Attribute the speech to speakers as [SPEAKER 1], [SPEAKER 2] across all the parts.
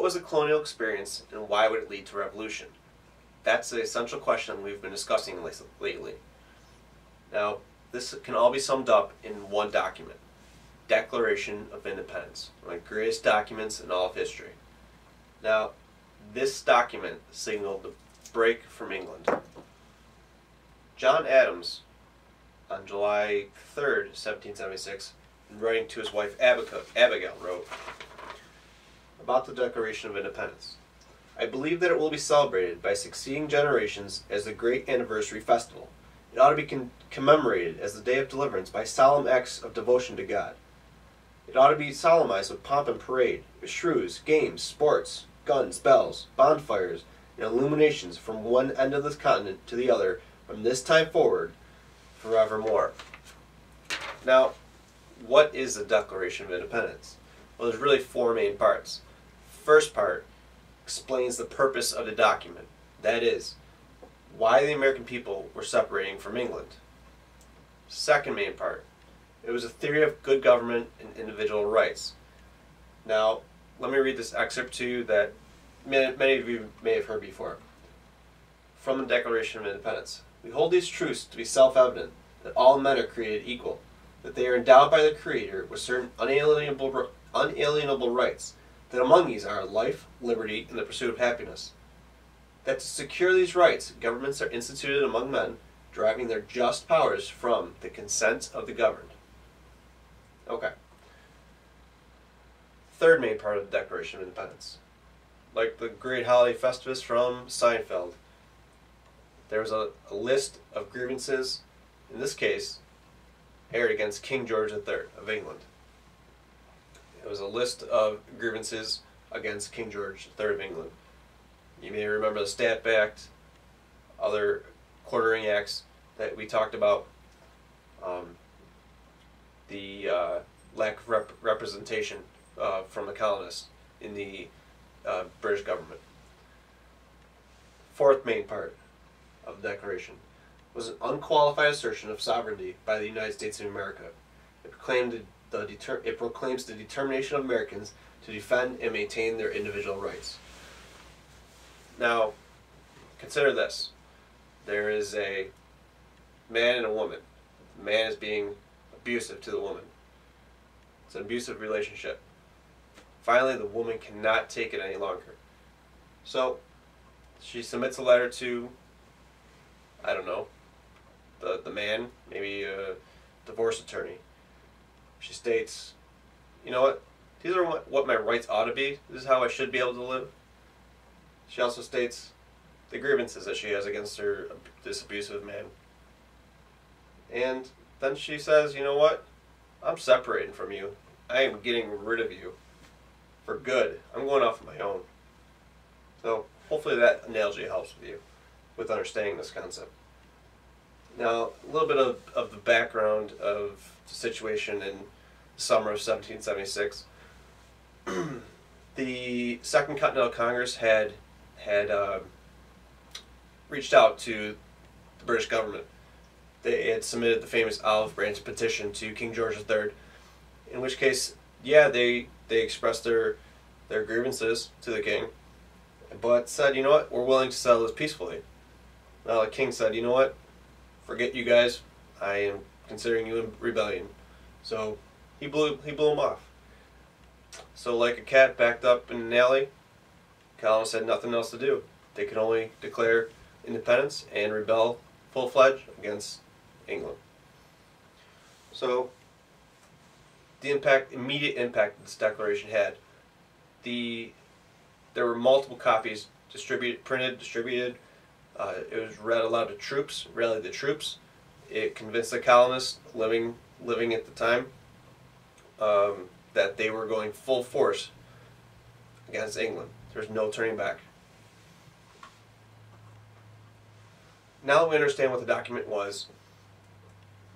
[SPEAKER 1] What was the colonial experience and why would it lead to revolution? That's the essential question we've been discussing lately. Now, this can all be summed up in one document, Declaration of Independence, one of the greatest documents in all of history. Now, this document signaled the break from England. John Adams, on July 3rd, 1776, writing to his wife Abigail, wrote about the Declaration of Independence. I believe that it will be celebrated by succeeding generations as the great anniversary festival. It ought to be commemorated as the day of deliverance by solemn acts of devotion to God. It ought to be solemnized with pomp and parade, with shrews, games, sports, guns, bells, bonfires, and illuminations from one end of this continent to the other, from this time forward, forevermore. Now, what is the Declaration of Independence? Well, there's really four main parts. First part explains the purpose of the document. That is, why the American people were separating from England. Second main part, it was a theory of good government and individual rights. Now, let me read this excerpt to you that many of you may have heard before. From the Declaration of Independence. We hold these truths to be self-evident, that all men are created equal, that they are endowed by the Creator with certain unalienable rights, that among these are life, liberty, and the pursuit of happiness. That to secure these rights, governments are instituted among men, deriving their just powers from the consent of the governed. Okay. Third main part of the Declaration of Independence. Like the great holiday Festivus from Seinfeld, there was a list of grievances, in this case, aired against King George III of England. It was a list of grievances against King George III of England. You may remember the Stamp Act, other quartering acts that we talked about, the lack of representation from the colonists in the British government. Fourth main part of the Declaration was an unqualified assertion of sovereignty by the United States of America. It proclaims the determination of Americans to defend and maintain their individual rights. Now, consider this. There is a man and a woman. The man is being abusive to the woman. It's an abusive relationship. Finally, the woman cannot take it any longer. So, she submits a letter to, I don't know, the man, maybe a divorce attorney. She states, you know what, these are what my rights ought to be. This is how I should be able to live. She also states the grievances that she has against this abusive man. And then she says, you know what, I'm separating from you. I am getting rid of you for good. I'm going off on my own. So hopefully that analogy helps with you with understanding this concept. Now, a little bit of the background of the situation in the summer of 1776. The Second Continental Congress had reached out to the British government. They had submitted the famous Olive Branch petition to King George III, in which case, yeah, they expressed their grievances to the king, but said, you know what, we're willing to settle this peacefully. Now the king said, you know what, forget you guys, I am considering you in rebellion. So he blew him off. So like a cat backed up in an alley, colonists had nothing else to do. They could only declare independence and rebel full-fledged against England. So the immediate impact this declaration had, there were multiple copies printed, distributed. It was read aloud to troops, rallied the troops. It convinced the colonists living at the time that they were going full force against England. There's no turning back. Now that we understand what the document was,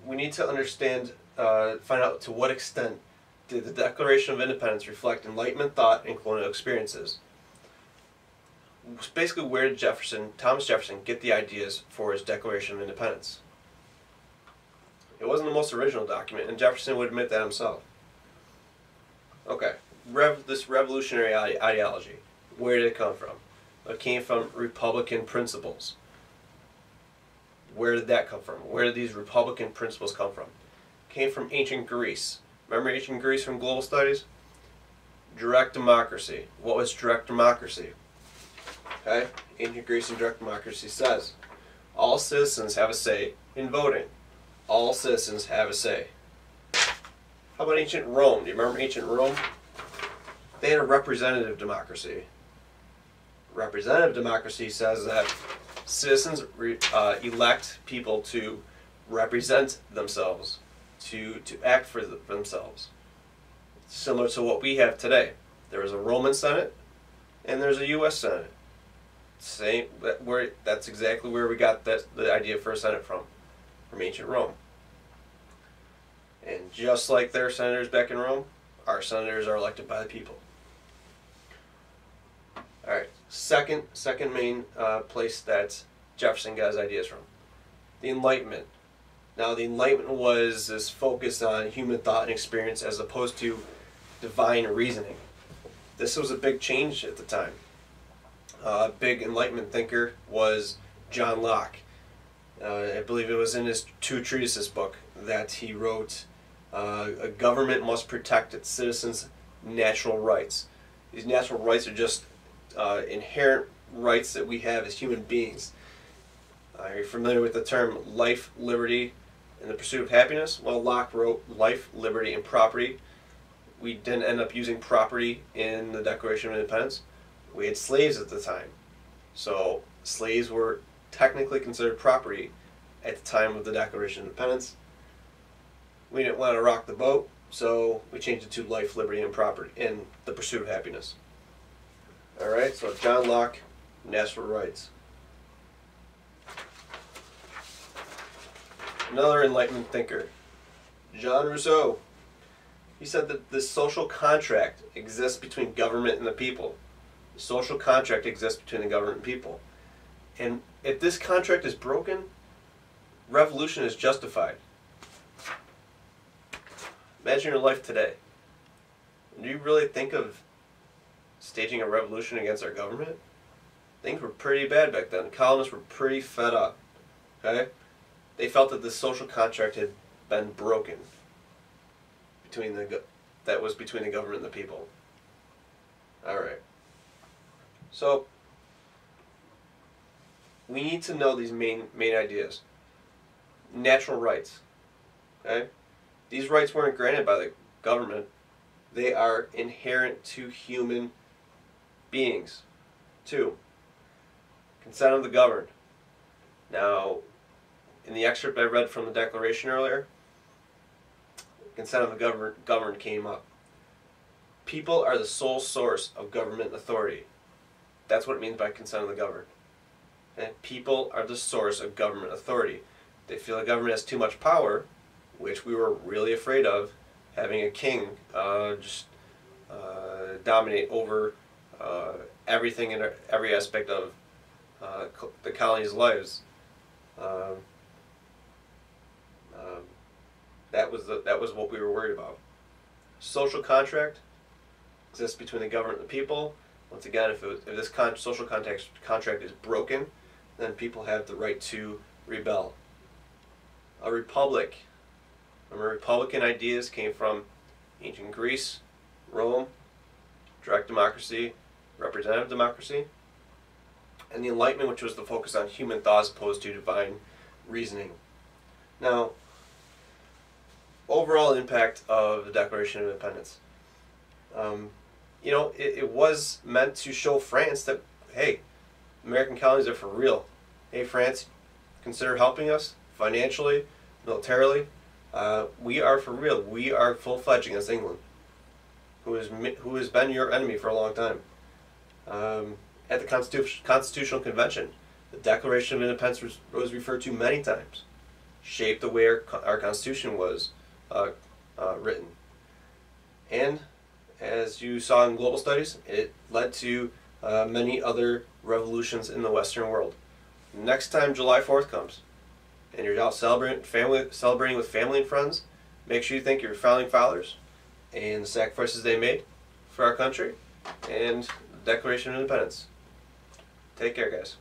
[SPEAKER 1] we need to understand, find out to what extent did the Declaration of Independence reflect Enlightenment thought and colonial experiences. Basically, where did Thomas Jefferson get the ideas for his Declaration of Independence? It wasn't the most original document, and Jefferson would admit that himself. Okay, this revolutionary ideology. Where did it come from? It came from Republican principles. Where did that come from? Where did these Republican principles come from? It came from ancient Greece. Remember ancient Greece from global studies? Direct democracy. What was direct democracy? Okay? Ancient Greece and direct democracy says all citizens have a say in voting. All citizens have a say. How about ancient Rome? Do you remember ancient Rome? They had a representative democracy. Representative democracy says that citizens elect people to represent themselves, to act for themselves. Similar to what we have today. There is a Roman Senate and there's a U.S. Senate. That's exactly where we got the idea for a Senate from ancient Rome. And just like their senators back in Rome, our senators are elected by the people. All right, second main place that Jefferson got his ideas from, the Enlightenment. Now, the Enlightenment was this focus on human thought and experience as opposed to divine reasoning. This was a big change at the time. A big Enlightenment thinker was John Locke. I believe it was in his Two Treatises book that he wrote, a government must protect its citizens' natural rights. These natural rights are just inherent rights that we have as human beings. Are you familiar with the term life, liberty, and the pursuit of happiness? Well, Locke wrote life, liberty, and property. We didn't end up using property in the Declaration of Independence. We had slaves at the time. So slaves were technically considered property at the time of the Declaration of Independence. We didn't want to rock the boat, so we changed it to life, liberty, and property, and the pursuit of happiness. Alright, so John Locke, natural rights. Another Enlightenment thinker, Jean Rousseau. He said that the social contract exists between government and the people. The social contract exists between the government and people. And if this contract is broken, revolution is justified. Imagine your life today. Do you really think of staging a revolution against our government? Things were pretty bad back then. Colonists were pretty fed up. Okay? They felt that the social contract had been broken that was between the government and the people. Alright. So we need to know these main ideas. Natural rights. Okay? These rights weren't granted by the government. They are inherent to human beings. 2. Consent of the governed. Now, in the excerpt I read from the Declaration earlier, consent of the governed came up. People are the sole source of government authority. That's what it means by consent of the governed. And people are the source of government authority. They feel the government has too much power, which we were really afraid of, having a king dominate over everything in every aspect of the colony's lives. That was what we were worried about. Social contract exists between the government and the people. Once again, if this social contract is broken, then people have the right to rebel. A republic. Remember, Republican ideas came from ancient Greece, Rome, direct democracy, representative democracy, and the Enlightenment, which was the focus on human thought as opposed to divine reasoning. Now, overall impact of the Declaration of Independence. It was meant to show France that, hey, American colonies are for real. Hey, France, consider helping us financially, militarily. We are for real. We are full-fledged against England, who has been your enemy for a long time. At the Constitutional Convention, the Declaration of Independence was referred to many times, shaped the way our Constitution was written. And as you saw in global studies, it led to many other revolutions in the Western world. Next time July 4th comes, and you're out celebrating with family and friends, make sure you thank your founding fathers and the sacrifices they made for our country, and Declaration of Independence. Take care, guys.